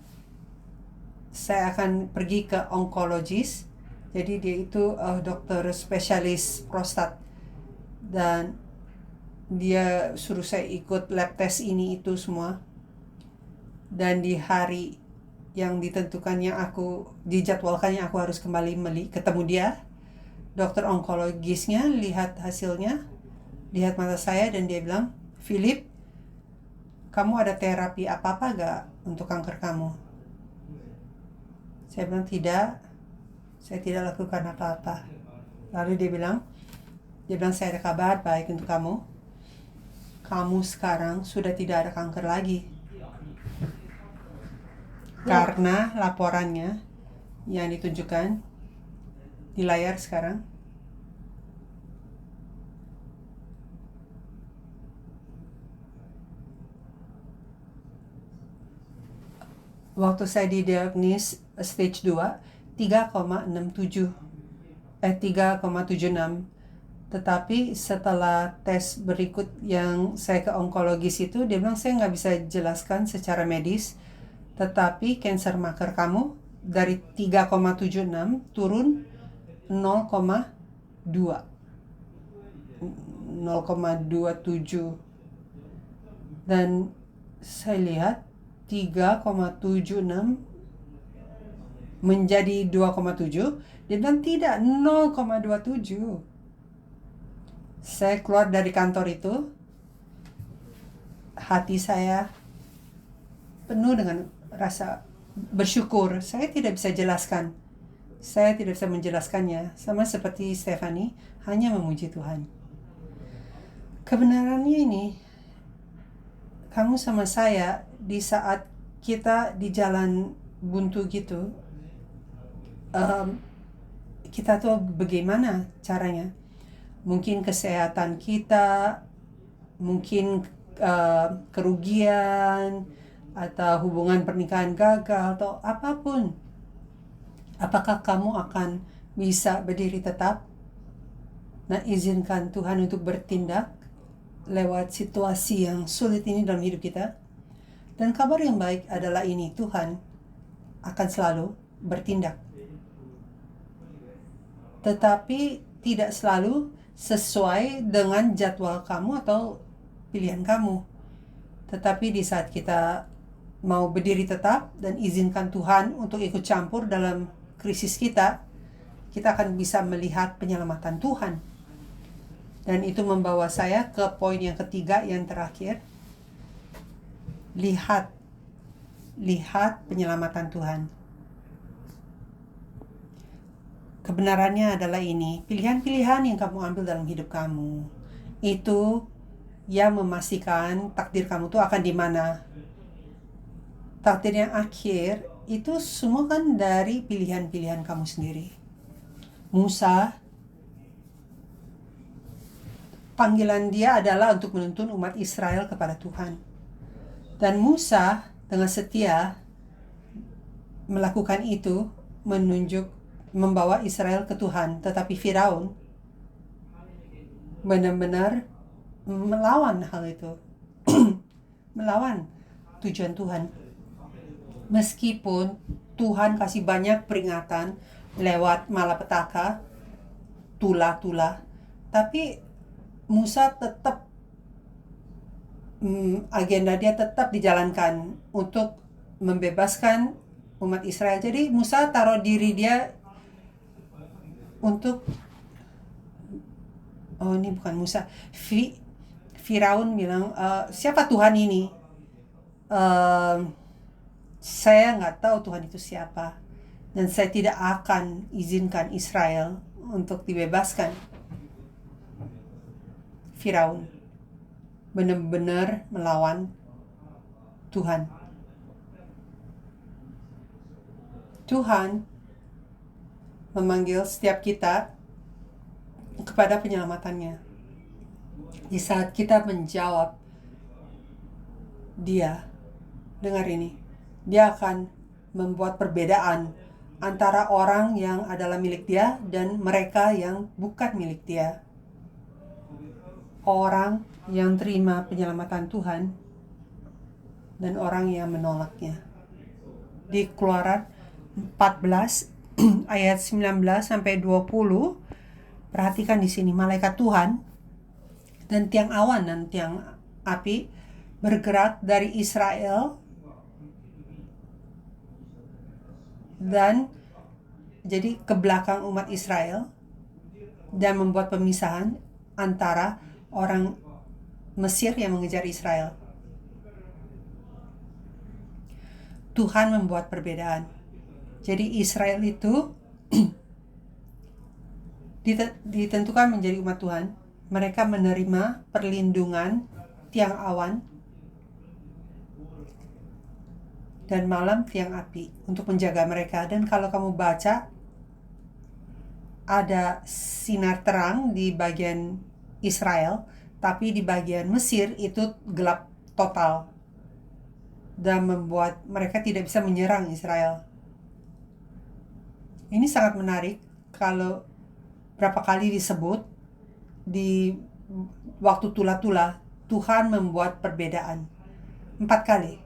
saya akan pergi ke onkologis. Jadi dia itu dokter spesialis prostat. Dan dia suruh saya ikut lab test ini itu semua. Dan di hari yang ditentukannya dijadwalkannya aku harus kembali ketemu dia. Dokter onkologisnya lihat hasilnya, lihat mata saya dan dia bilang, Philip, kamu ada terapi apa-apa gak untuk kanker kamu? Saya bilang tidak, saya tidak lakukan apa-apa. Lalu dia bilang saya ada kabar baik untuk kamu. Kamu sekarang sudah tidak ada kanker lagi. Karena laporannya yang ditunjukkan di layar sekarang. Waktu saya didiagnosis stage 2, 3,76. Tetapi setelah tes berikut yang saya ke onkologis itu, dia bilang saya nggak bisa jelaskan secara medis. Tetapi cancer marker kamu dari 3,76 turun 0,27. Dan saya lihat 3,76 menjadi 2,7. Dia bilang tidak, 0,27. Saya keluar dari kantor itu, hati saya penuh dengan rasa bersyukur. Saya tidak bisa jelaskan. Saya tidak bisa menjelaskannya. Sama seperti Stephanie, hanya memuji Tuhan. Kebenarannya ini, kamu sama saya di saat kita di jalan buntu gitu, kita tuh bagaimana caranya? Mungkin kesehatan kita, mungkin kerugian, atau hubungan pernikahan gagal, atau apapun. Apakah kamu akan bisa berdiri tetap? Nah, izinkan Tuhan untuk bertindak lewat situasi yang sulit ini dalam hidup kita. Dan kabar yang baik adalah ini, Tuhan akan selalu bertindak. Tetapi tidak selalu sesuai dengan jadwal kamu atau pilihan kamu. Tetapi di saat kita mau berdiri tetap dan izinkan Tuhan untuk ikut campur dalam krisis kita akan bisa melihat penyelamatan Tuhan. Dan itu membawa saya ke poin yang ketiga, yang terakhir. Lihat penyelamatan Tuhan. Kebenarannya adalah ini, pilihan-pilihan yang kamu ambil dalam hidup kamu, itu yang memastikan takdir kamu tuh akan di mana. Takdir yang akhir itu semua kan dari pilihan-pilihan kamu sendiri. Musa, panggilan dia adalah untuk menuntun umat Israel kepada Tuhan. Dan Musa dengan setia melakukan itu, membawa Israel ke Tuhan. Tetapi Firaun benar-benar melawan hal itu. Melawan tujuan Tuhan. Meskipun Tuhan kasih banyak peringatan lewat malapetaka, tula-tula, tapi Musa tetap agenda dia tetap dijalankan untuk membebaskan umat Israel. Jadi Musa taruh diri dia untuk ini bukan Musa. Firaun bilang, siapa Tuhan ini? Saya nggak tahu Tuhan itu siapa. Dan saya tidak akan izinkan Israel untuk dibebaskan. Firaun benar-benar melawan Tuhan. Tuhan memanggil setiap kita kepada penyelamatannya. Di saat kita menjawab Dia, dengar ini, Dia akan membuat perbedaan antara orang yang adalah milik Dia dan mereka yang bukan milik Dia. Orang yang terima penyelamatan Tuhan dan orang yang menolaknya. Di Keluaran 14 ayat 19 sampai 20, perhatikan di sini, malaikat Tuhan dan tiang awan dan tiang api bergerak dari Israel dan jadi ke belakang umat Israel dan membuat pemisahan antara orang Mesir yang mengejar Israel. Tuhan membuat perbedaan. Jadi Israel itu ditentukan menjadi umat Tuhan. Mereka menerima perlindungan tiang awan dan malam tiang api untuk menjaga mereka. Dan kalau kamu baca, ada sinar terang di bagian Israel, tapi di bagian Mesir itu gelap total dan membuat mereka tidak bisa menyerang Israel. Ini sangat menarik kalau berapa kali disebut di waktu tula-tula, Tuhan membuat perbedaan. 4 kali.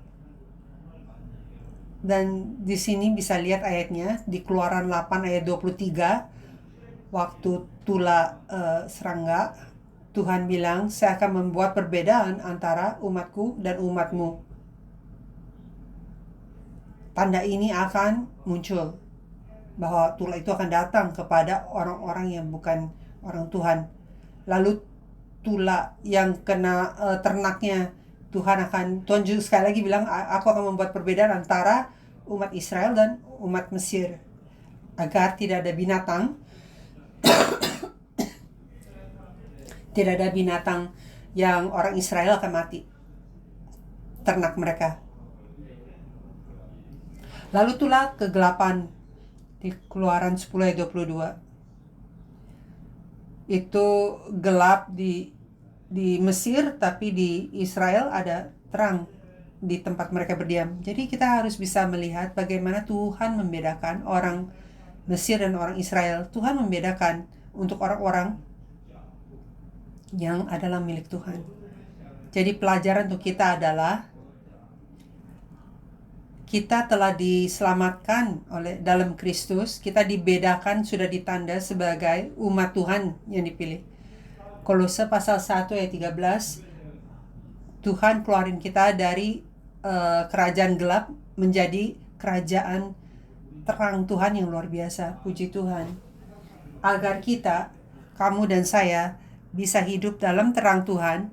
Dan di sini bisa lihat ayatnya di Keluaran 8 ayat 23. Waktu tula serangga, Tuhan bilang, saya akan membuat perbedaan antara umatku dan umatmu. Tanda ini akan muncul bahwa tula itu akan datang kepada orang-orang yang bukan orang Tuhan. Lalu tula yang kena ternaknya, Tuhan juga sekali lagi bilang, aku akan membuat perbedaan antara umat Israel dan umat Mesir agar tidak ada binatang tidak ada binatang yang orang Israel akan mati, ternak mereka. Lalu tula kegelapan di Keluaran 10 ayat 22. Itu gelap di Mesir, tapi di Israel ada terang di tempat mereka berdiam. Jadi kita harus bisa melihat bagaimana Tuhan membedakan orang Mesir dan orang Israel. Tuhan membedakan untuk orang-orang yang adalah milik Tuhan. Jadi pelajaran untuk kita adalah kita telah diselamatkan dalam Kristus. Kita dibedakan, sudah ditanda sebagai umat Tuhan yang dipilih. Kolose pasal 1 ayat 13, Tuhan keluarin kita dari kerajaan gelap menjadi kerajaan terang Tuhan yang luar biasa. Puji Tuhan. Agar kita, kamu dan saya, bisa hidup dalam terang Tuhan,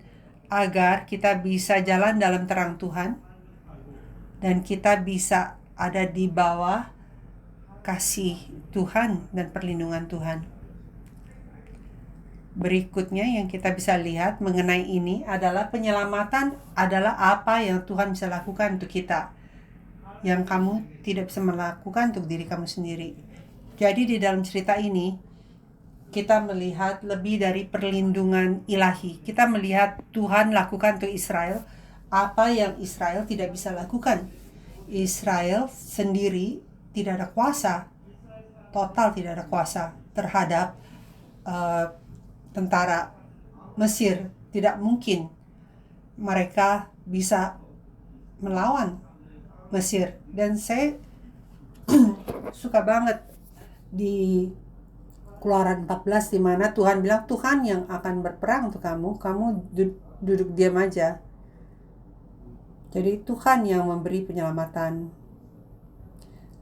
agar kita bisa jalan dalam terang Tuhan, dan kita bisa ada di bawah kasih Tuhan dan perlindungan Tuhan. Berikutnya yang kita bisa lihat mengenai ini adalah penyelamatan adalah apa yang Tuhan bisa lakukan untuk kita, yang kamu tidak bisa melakukan untuk diri kamu sendiri. Jadi di dalam cerita ini kita melihat lebih dari perlindungan ilahi. Kita melihat Tuhan lakukan untuk Israel apa yang Israel tidak bisa lakukan. Israel sendiri tidak ada kuasa, total tidak ada kuasa terhadap tentara Mesir. Tidak mungkin mereka bisa melawan Mesir. Dan saya suka banget di Keluaran 14 di mana Tuhan bilang, Tuhan yang akan berperang untuk kamu duduk diam aja. Jadi Tuhan yang memberi penyelamatan.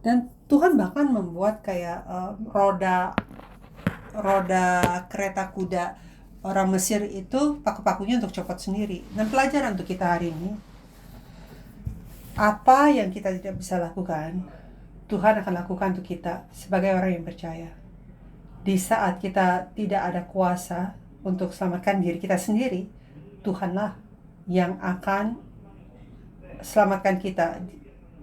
Dan Tuhan bahkan membuat kayak roda kereta kuda orang Mesir itu paku-pakunya untuk copot sendiri. Dan pelajaran untuk kita hari ini, apa yang kita tidak bisa lakukan, Tuhan akan lakukan untuk kita sebagai orang yang percaya. Di saat kita tidak ada kuasa untuk selamatkan diri kita sendiri, Tuhanlah yang akan selamatkan kita.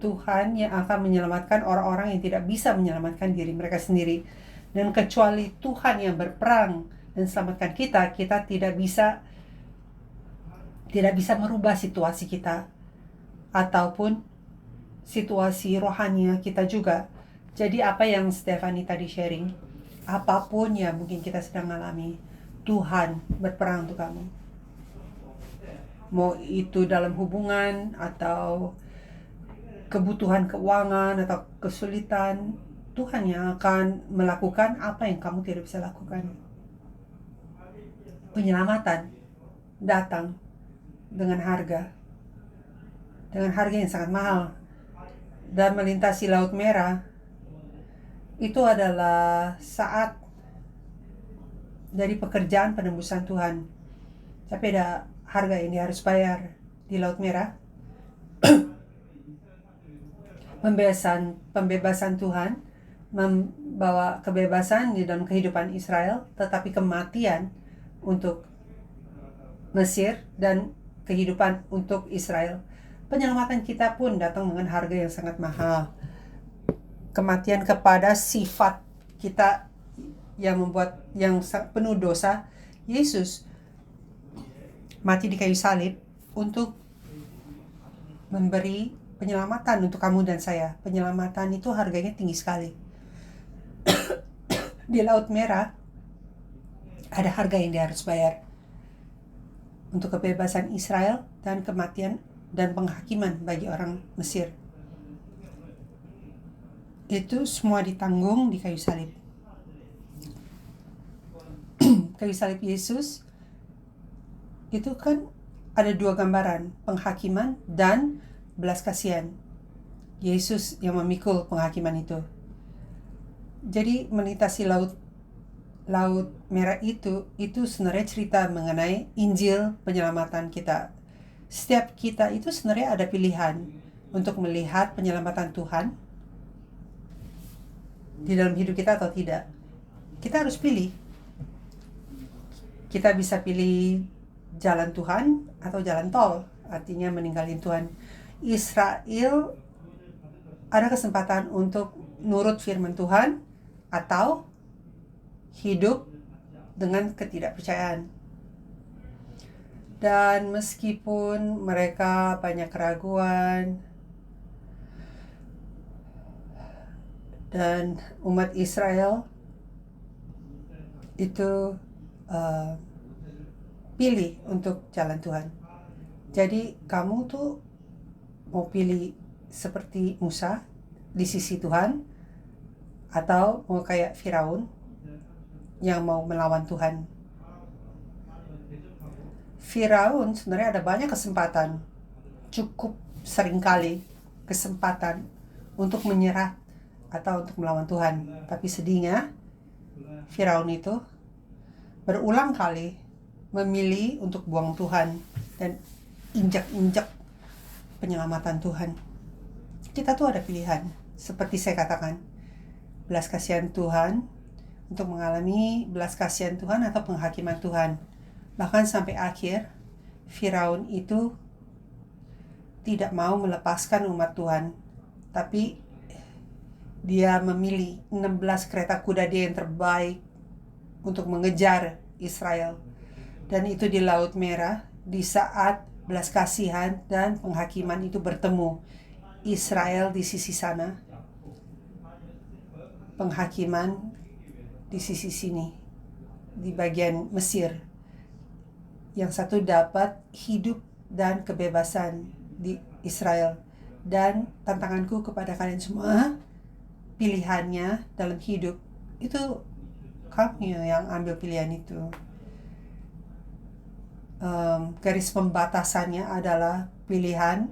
Tuhan yang akan menyelamatkan orang-orang yang tidak bisa menyelamatkan diri mereka sendiri. Dan kecuali Tuhan yang berperang dan selamatkan kita, kita tidak bisa merubah situasi kita ataupun situasi rohani kita juga. Jadi apa yang Stephanie tadi sharing, apapun yang mungkin kita sedang alami, Tuhan berperang untuk kamu. Mau itu dalam hubungan atau kebutuhan keuangan atau kesulitan, Tuhan yang akan melakukan apa yang kamu tidak bisa lakukan. Penyelamatan datang dengan harga yang sangat mahal. Dan melintasi Laut Merah itu adalah saat dari pekerjaan penembusan Tuhan. Tapi ada harga yang dia harus bayar di Laut Merah. Pembebasan Tuhan membawa kebebasan di dalam kehidupan Israel, tetapi kematian untuk Mesir dan kehidupan untuk Israel. Penyelamatan kita pun datang dengan harga yang sangat mahal. Kematian kepada sifat kita yang penuh dosa. Yesus mati di kayu salib untuk memberi penyelamatan untuk kamu dan saya. Penyelamatan itu harganya tinggi sekali. Di Laut Merah ada harga yang dia harus bayar untuk kebebasan Israel dan kematian dan penghakiman bagi orang Mesir. Itu semua ditanggung di kayu salib. Kayu salib Yesus itu kan ada dua gambaran, penghakiman dan belas kasihan. Yesus yang memikul penghakiman itu. Jadi melintasi Laut Merah itu sebenarnya cerita mengenai Injil penyelamatan kita. Setiap kita itu sebenarnya ada pilihan untuk melihat penyelamatan Tuhan di dalam hidup kita atau tidak. Kita harus pilih. Kita bisa pilih jalan Tuhan atau jalan tol, artinya meninggalin Tuhan. Israel ada kesempatan untuk nurut firman Tuhan atau hidup dengan ketidakpercayaan. Dan meskipun mereka banyak keraguan dan umat Israel itu pilih untuk jalan Tuhan. Jadi kamu tuh mau pilih seperti Musa di sisi Tuhan atau mau kayak Firaun yang mau melawan Tuhan. Firaun sebenarnya ada banyak kesempatan, cukup seringkali kesempatan untuk menyerah atau untuk melawan Tuhan. Tapi sedihnya Firaun itu berulang kali memilih untuk buang Tuhan dan injak-injak penyelamatan Tuhan. Kita tuh ada pilihan, seperti saya katakan, belas kasihan Tuhan, untuk mengalami belas kasihan Tuhan atau penghakiman Tuhan. Bahkan sampai akhir, Firaun itu tidak mau melepaskan umat Tuhan, tapi dia memilih 16 kereta kuda dia yang terbaik untuk mengejar Israel. Dan itu di Laut Merah, di saat belas kasihan dan penghakiman itu bertemu. Israel di sisi sana, penghakiman di sisi sini, di bagian Mesir. Yang satu dapat hidup dan kebebasan di Israel. Dan tantanganku kepada kalian semua, pilihannya dalam hidup itu kamu yang ambil pilihan itu. Garis pembatasannya adalah pilihan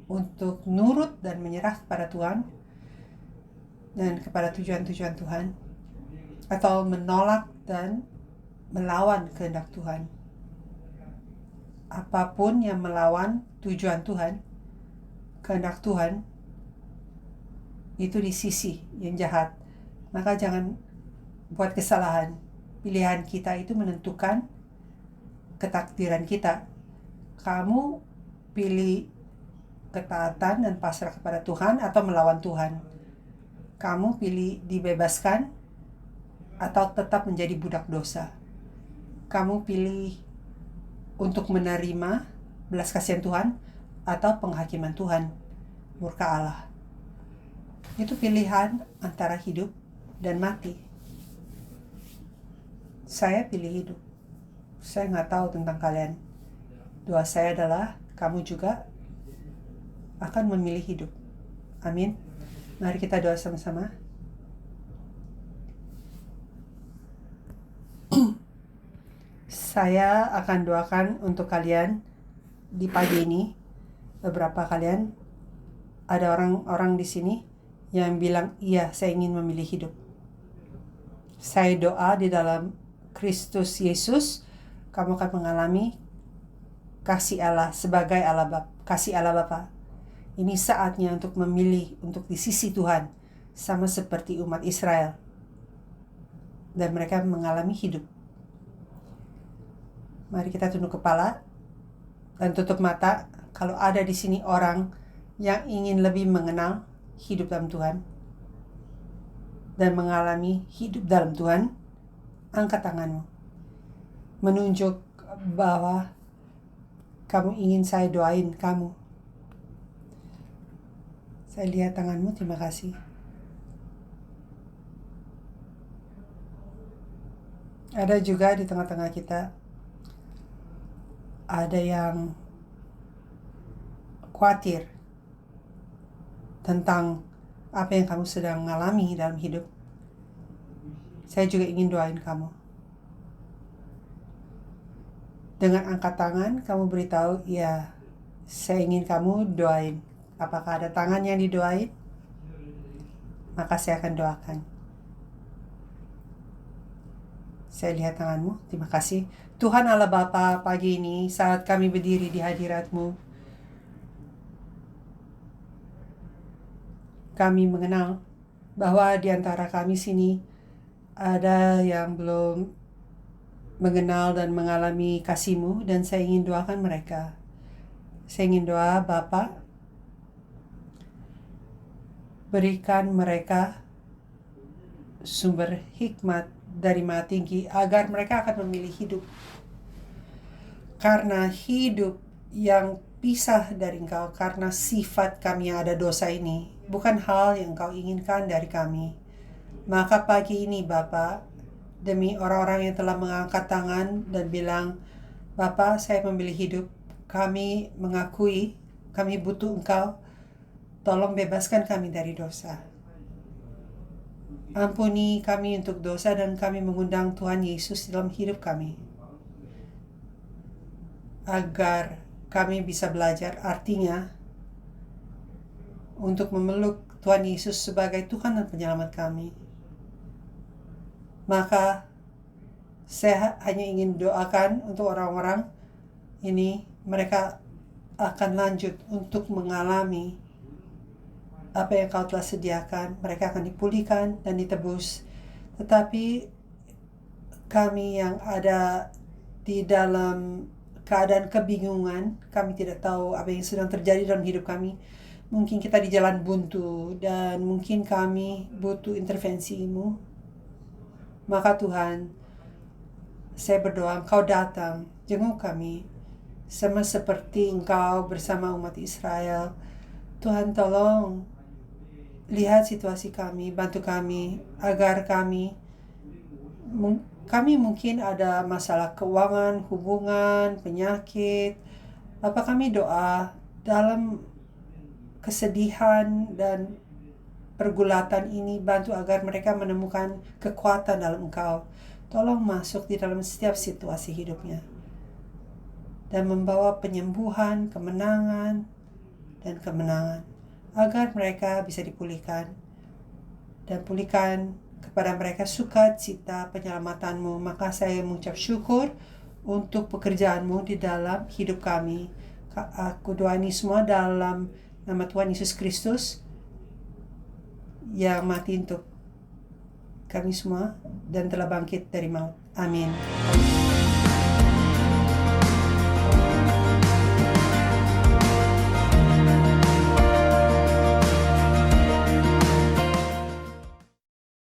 untuk nurut dan menyerah kepada Tuhan dan kepada tujuan-tujuan Tuhan, atau menolak dan melawan kehendak Tuhan. Apapun yang melawan tujuan Tuhan, kehendak Tuhan, itu di sisi yang jahat. Maka jangan buat kesalahan. Pilihan kita itu menentukan ketakdiran kita. Kamu pilih ketaatan dan pasrah kepada Tuhan atau melawan Tuhan. Kamu pilih dibebaskan atau tetap menjadi budak dosa. Kamu pilih untuk menerima belas kasihan Tuhan atau penghakiman Tuhan, murka Allah. Itu pilihan antara hidup dan mati. Saya pilih hidup. Saya nggak tahu tentang kalian. Doa saya adalah kamu juga akan memilih hidup. Amin. Mari kita doa sama-sama. Saya akan doakan untuk kalian di pagi ini. Beberapa kalian, ada orang-orang di sini yang bilang, iya, saya ingin memilih hidup. Saya doa di dalam Kristus Yesus, kamu akan mengalami kasih Allah sebagai kasih Allah Bapa. Ini saatnya untuk memilih untuk di sisi Tuhan, sama seperti umat Israel. Dan mereka mengalami hidup. Mari kita tunduk kepala dan tutup mata. Kalau ada di sini orang yang ingin lebih mengenal hidup dalam Tuhan dan mengalami hidup dalam Tuhan, angkat tanganmu. Menunjuk bahwa kamu ingin saya doain kamu. Saya lihat tanganmu, terima kasih. Ada juga di tengah-tengah kita, ada yang khawatir tentang apa yang kamu sedang mengalami dalam hidup. Saya juga ingin doain kamu. Dengan angkat tangan, kamu beritahu, ya, saya ingin kamu doain. Apakah ada tangan yang didoain? Maka saya akan doakan. Saya lihat tanganmu, terima kasih. Tuhan Allah Bapa, pagi ini saat kami berdiri di hadirat-Mu, kami mengenal bahwa di antara kami sini ada yang belum mengenal dan mengalami kasih-Mu, dan saya ingin doakan mereka. Saya ingin doa, Bapa, berikan mereka sumber hikmat dari Maha Tinggi agar mereka akan memilih hidup. Karena hidup yang pisah dari Engkau, karena sifat kami yang ada dosa ini, bukan hal yang Engkau inginkan dari kami. Maka pagi ini Bapa, demi orang-orang yang telah mengangkat tangan dan bilang, Bapa, saya memilih hidup, kami mengakui, kami butuh Engkau, tolong bebaskan kami dari dosa. Ampuni kami untuk dosa dan kami mengundang Tuhan Yesus dalam hidup kami. Agar kami bisa belajar artinya untuk memeluk Tuhan Yesus sebagai Tuhan dan Penyelamat kami. Maka saya hanya ingin doakan untuk orang-orang ini, mereka akan lanjut untuk mengalami apa yang Kau telah sediakan. Mereka akan dipulihkan dan ditebus. Tetapi kami yang ada di dalam keadaan kebingungan, kami tidak tahu apa yang sedang terjadi dalam hidup kami. Mungkin kita di jalan buntu dan mungkin kami butuh intervensi-Mu. Maka Tuhan, saya berdoa Engkau datang, jenguk kami, sama seperti Engkau bersama umat Israel. Tuhan, tolong lihat situasi kami, bantu kami agar kami mungkin ada masalah keuangan, hubungan, penyakit. Bapak, kami doa dalam kesedihan dan pergulatan ini, bantu agar mereka menemukan kekuatan dalam Engkau. Tolong masuk di dalam setiap situasi hidupnya dan membawa penyembuhan, kemenangan, dan kemenangan agar mereka bisa dipulihkan dan pulihkan kepada mereka sukacita penyelamatan-Mu. Maka saya mengucap syukur untuk pekerjaan-Mu di dalam hidup kami. Aku doa ini semua dalam nama Tuhan Yesus Kristus yang mati untuk kami semua dan telah bangkit dari maut. Amin.